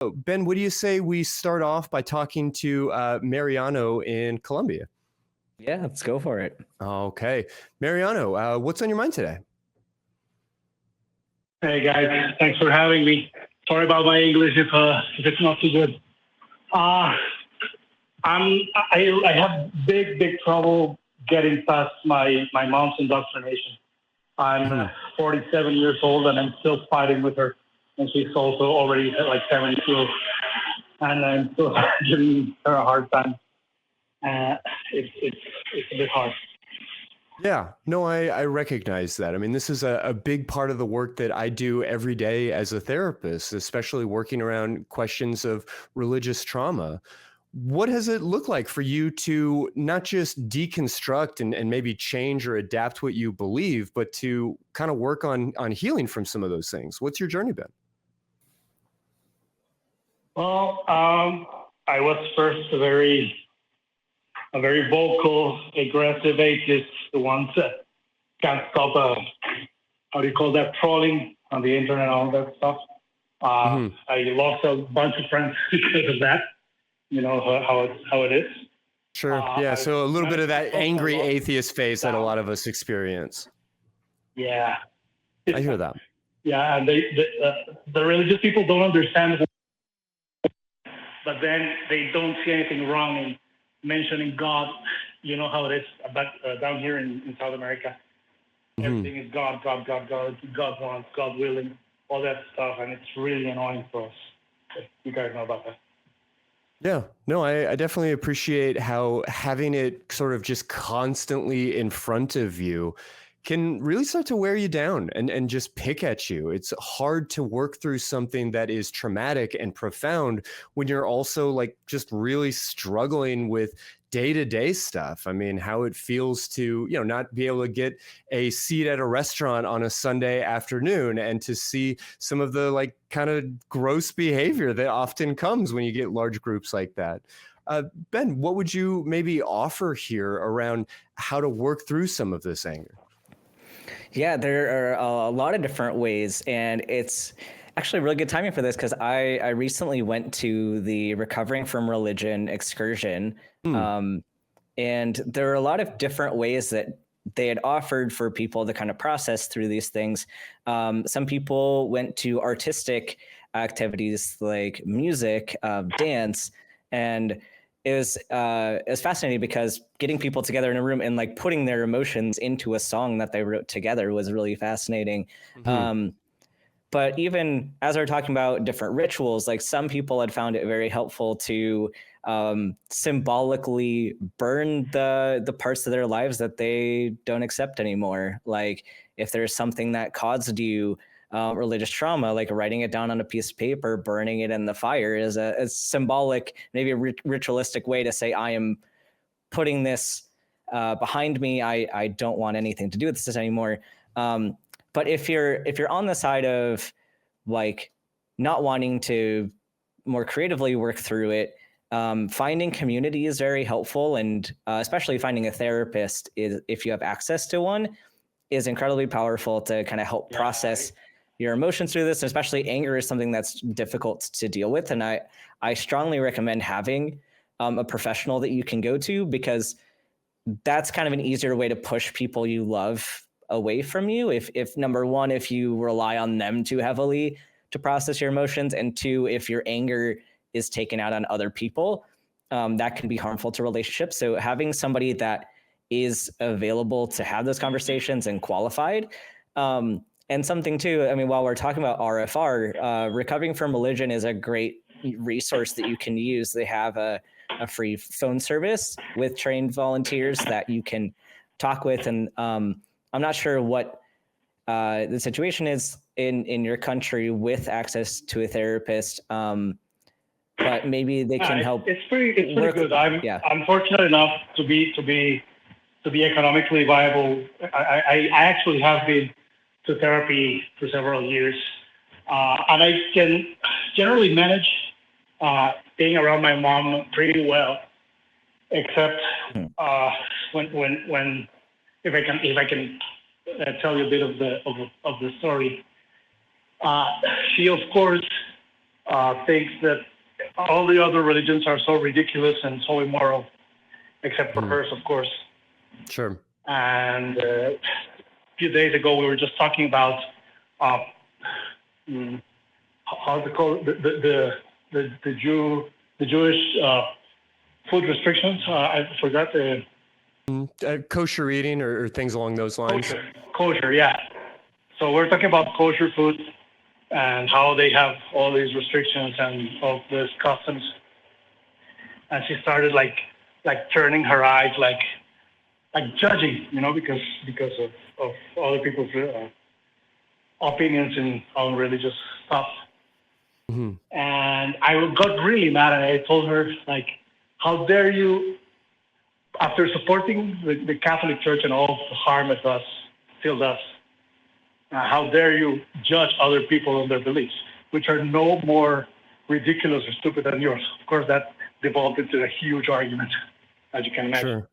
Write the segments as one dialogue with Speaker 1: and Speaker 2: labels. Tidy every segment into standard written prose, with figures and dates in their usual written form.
Speaker 1: Ben, what do you say we start off by talking to Mariano in Colombia?
Speaker 2: Yeah, let's go for it.
Speaker 1: Okay. Mariano, what's on your mind today?
Speaker 3: Hey guys, thanks for having me. Sorry about my English if it's not too good. I have big trouble getting past my mom's indoctrination. I'm 47 years old and I'm still fighting with her, and she's also already at like 72, and I'm still giving her a hard time. It's a bit hard.
Speaker 1: Yeah, no, I recognize that. I mean, this is a big part of the work that I do every day as a therapist, especially working around questions of religious trauma. What does it look like for you to not just deconstruct and maybe change or adapt what you believe, but to kind of work on healing from some of those things? What's your journey been?
Speaker 3: Well, I was first a very vocal, aggressive atheist, the ones that can't stop, how do you call that, trolling on the internet and all that stuff. I lost a bunch of friends because of that. You know how it is.
Speaker 1: Sure. Yeah. So a little bit of that angry atheist phase that a lot of us experience.
Speaker 3: Yeah.
Speaker 1: I hear that.
Speaker 3: Yeah, and the religious people don't understand, but then they don't see anything wrong in mentioning God. You know how it is down here in South America. Everything is God, God wants, God willing, all that stuff, and it's really annoying for us. You guys know about that.
Speaker 1: Yeah, no, I definitely appreciate how having it sort of just constantly in front of you can really start to wear you down and just pick at you. It's hard to work through something that is traumatic and profound when you're also like just really struggling with day-to-day stuff. I mean, how it feels to, not be able to get a seat at a restaurant on a Sunday afternoon and to see some of the like kind of gross behavior that often comes when you get large groups like that. Ben, what would you maybe offer here around how to work through some of this anger?
Speaker 2: Yeah, there are a lot of different ways, and it's actually really good timing for this because I recently went to the Recovering from Religion excursion, and there are a lot of different ways that they had offered for people to kind of process through these things. Some people went to artistic activities like music, dance, and it was fascinating because getting people together in a room and like putting their emotions into a song that they wrote together was really fascinating. But even as we're talking about different rituals, like some people had found it very helpful to symbolically burn the parts of their lives that they don't accept anymore. Like if there's something that caused you religious trauma, like writing it down on a piece of paper, burning it in the fire is a symbolic, maybe a ritualistic way to say, I am putting this behind me. I don't want anything to do with this anymore. But if you're on the side of like not wanting to more creatively work through it, finding community is very helpful, and especially finding a therapist if you have access to one is incredibly powerful to kind of help process your emotions through this. Especially anger is something that's difficult to deal with, and I strongly recommend having a professional that you can go to, because that's kind of an easier way to push people you love away from you. If number one, if you rely on them too heavily to process your emotions, and two, if your anger is taken out on other people, that can be harmful to relationships. So having somebody that is available to have those conversations and qualified, and something too, I mean, while we're talking about RFR, Recovering from Religion is a great resource that you can use. They have a free phone service with trained volunteers that you can talk with, and I'm not sure what the situation is in your country with access to a therapist, but maybe they can help.
Speaker 3: It's pretty good. I'm fortunate enough to be economically viable. I actually have been to therapy for several years, and I can generally manage being around my mom pretty well, except when if I can tell you a bit of the story. She of course thinks that all the other religions are so ridiculous and so immoral, except for hers, of course.
Speaker 1: Sure.
Speaker 3: And a few days ago, we were just talking about how's it called, the Jewish food restrictions. I forgot the
Speaker 1: Kosher eating or things along those lines.
Speaker 3: Kosher, yeah. So we're talking about kosher food and how they have all these restrictions and all these customs. And she started like turning her eyes, like judging, because of other people's opinions in on religious stuff. Mm-hmm. And I got really mad, and I told her, like, how dare you, after supporting the Catholic Church and all the harm it does, still does, how dare you judge other people on their beliefs, which are no more ridiculous or stupid than yours. Of course, that devolved into a huge argument, as you can imagine.
Speaker 1: Sure.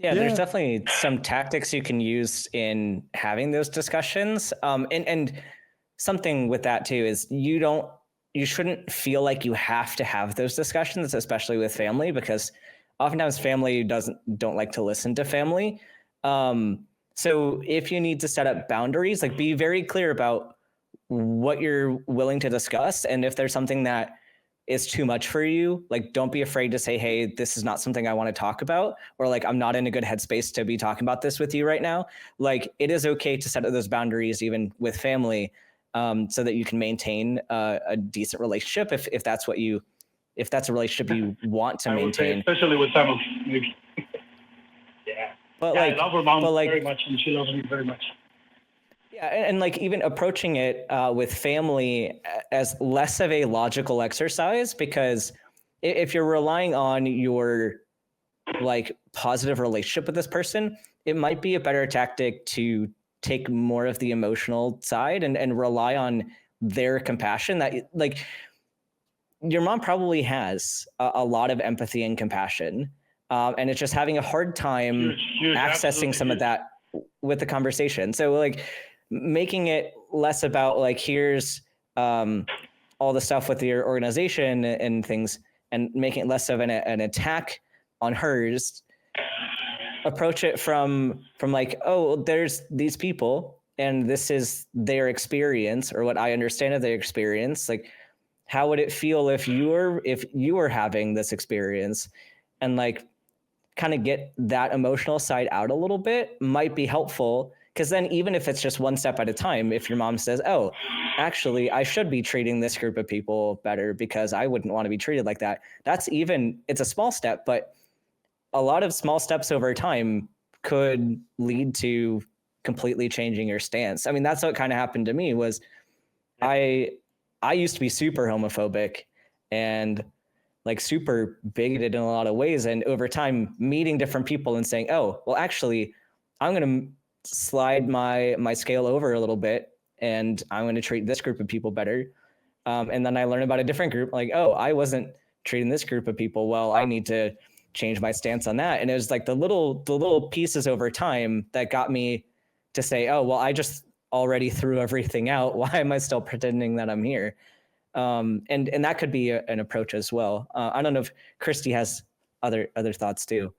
Speaker 2: Yeah, there's definitely some tactics you can use in having those discussions. And something with that too is you shouldn't feel like you have to have those discussions, especially with family, because oftentimes family don't like to listen to family. So if you need to set up boundaries, like, be very clear about what you're willing to discuss. And if there's something that is too much for you, like, don't be afraid to say, hey, this is not something I want to talk about, or like, I'm not in a good headspace to be talking about this with you right now. Like, it is okay to set up those boundaries even with family, so that you can maintain a decent relationship if that's a relationship you want to maintain.
Speaker 3: Especially with family. Yeah. But I love her mom very much, and she loves me very much.
Speaker 2: Yeah, and like, even approaching it with family as less of a logical exercise, because if you're relying on your like positive relationship with this person, it might be a better tactic to take more of the emotional side and rely on their compassion. That, like, your mom probably has a lot of empathy and compassion, and it's just having a hard time accessing some of that with the conversation. So, like, making it less about like, here's all the stuff with your organization and things, and making it less of an attack on hers. Approach it from like, oh, there's these people and this is their experience, or what I understand of their experience. Like, how would it feel if you were having this experience? And like, kind of get that emotional side out a little bit might be helpful. Because then, even if it's just one step at a time, if your mom says, oh, actually, I should be treating this group of people better because I wouldn't want to be treated like that. It's a small step, but a lot of small steps over time could lead to completely changing your stance. I mean, that's what kind of happened to me. Was I used to be super homophobic and like super bigoted in a lot of ways. And over time, meeting different people and saying, oh, well, actually, I'm going to slide my scale over a little bit, and I'm going to treat this group of people better. And then I learned about a different group, like, oh, I wasn't treating this group of people well. I need to change my stance on that. And it was like the little pieces over time that got me to say, oh, well, I just already threw everything out. Why am I still pretending that I'm here? And that could be an approach as well. I don't know if Christy has other thoughts too.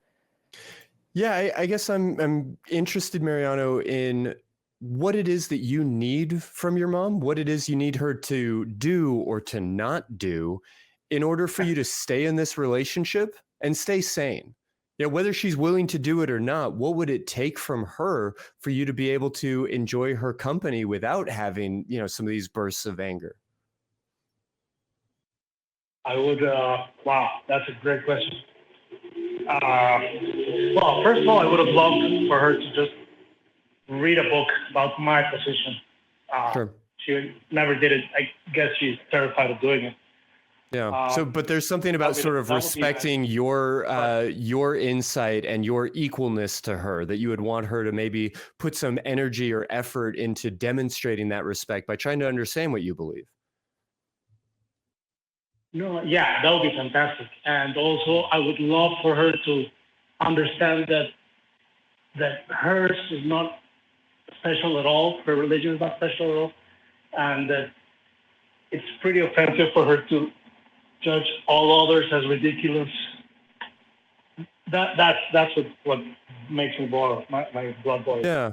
Speaker 1: Yeah, I guess I'm interested, Mariano, in what it is that you need from your mom, what it is you need her to do or to not do in order for you to stay in this relationship and stay sane. You know, whether she's willing to do it or not, what would it take from her for you to be able to enjoy her company without having, some of these bursts of anger?
Speaker 3: I would, wow, that's a great question. Well, first of all, I would have loved for her to just read a book about my position.
Speaker 1: Sure.
Speaker 3: She never did it. I guess she's terrified of doing it.
Speaker 1: Yeah. But there's something about sort of respecting your insight and your equalness to her, that you would want her to maybe put some energy or effort into demonstrating that respect by trying to understand what you believe.
Speaker 3: No, yeah, that would be fantastic. And also, I would love for her to understand that hers is not special at all. Her religion is not special at all, and that it's pretty offensive for her to judge all others as ridiculous. That's what makes me boil, my blood boil.
Speaker 1: Yeah.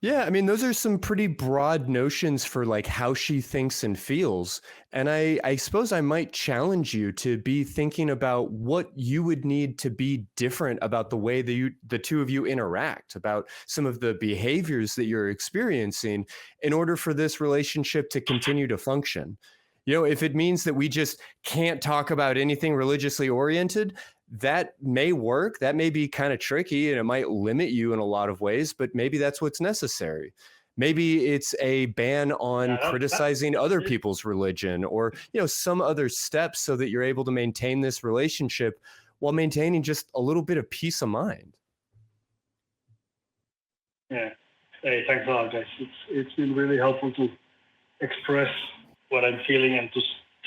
Speaker 1: Yeah, I mean, those are some pretty broad notions for like how she thinks and feels. And I suppose I might challenge you to be thinking about what you would need to be different about the way that the two of you interact, about some of the behaviors that you're experiencing in order for this relationship to continue to function. You know, if it means that we just can't talk about anything religiously oriented, that may work. That may be kind of tricky and it might limit you in a lot of ways, but maybe that's what's necessary. Maybe it's a ban on criticizing other people's religion, or, you know, some other steps so that you're able to maintain this relationship while maintaining just a little bit of peace of mind.
Speaker 3: Yeah. Hey, thanks a lot, guys. It's been really helpful to express what I'm feeling and to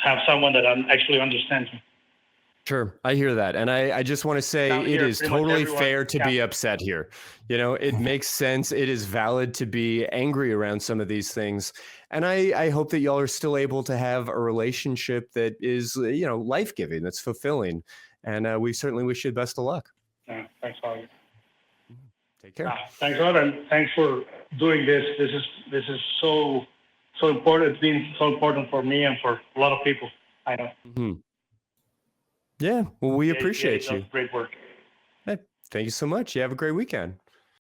Speaker 3: have someone that actually understands me.
Speaker 1: Sure, I hear that. And I just want to say it is totally fair to be upset here. You know, it makes sense. It is valid to be angry around some of these things. And I hope that y'all are still able to have a relationship that is, you know, life-giving, that's fulfilling. And we certainly wish you the best of luck.
Speaker 3: Yeah, thanks, Holly.
Speaker 1: Take care.
Speaker 3: Thanks a lot, and thanks for doing this. This is so important. It's been so important for me and for a lot of people I know.
Speaker 1: Mm-hmm. Yeah, well, we appreciate you.
Speaker 3: Great work.
Speaker 1: Hey, thank you so much. You have a great weekend.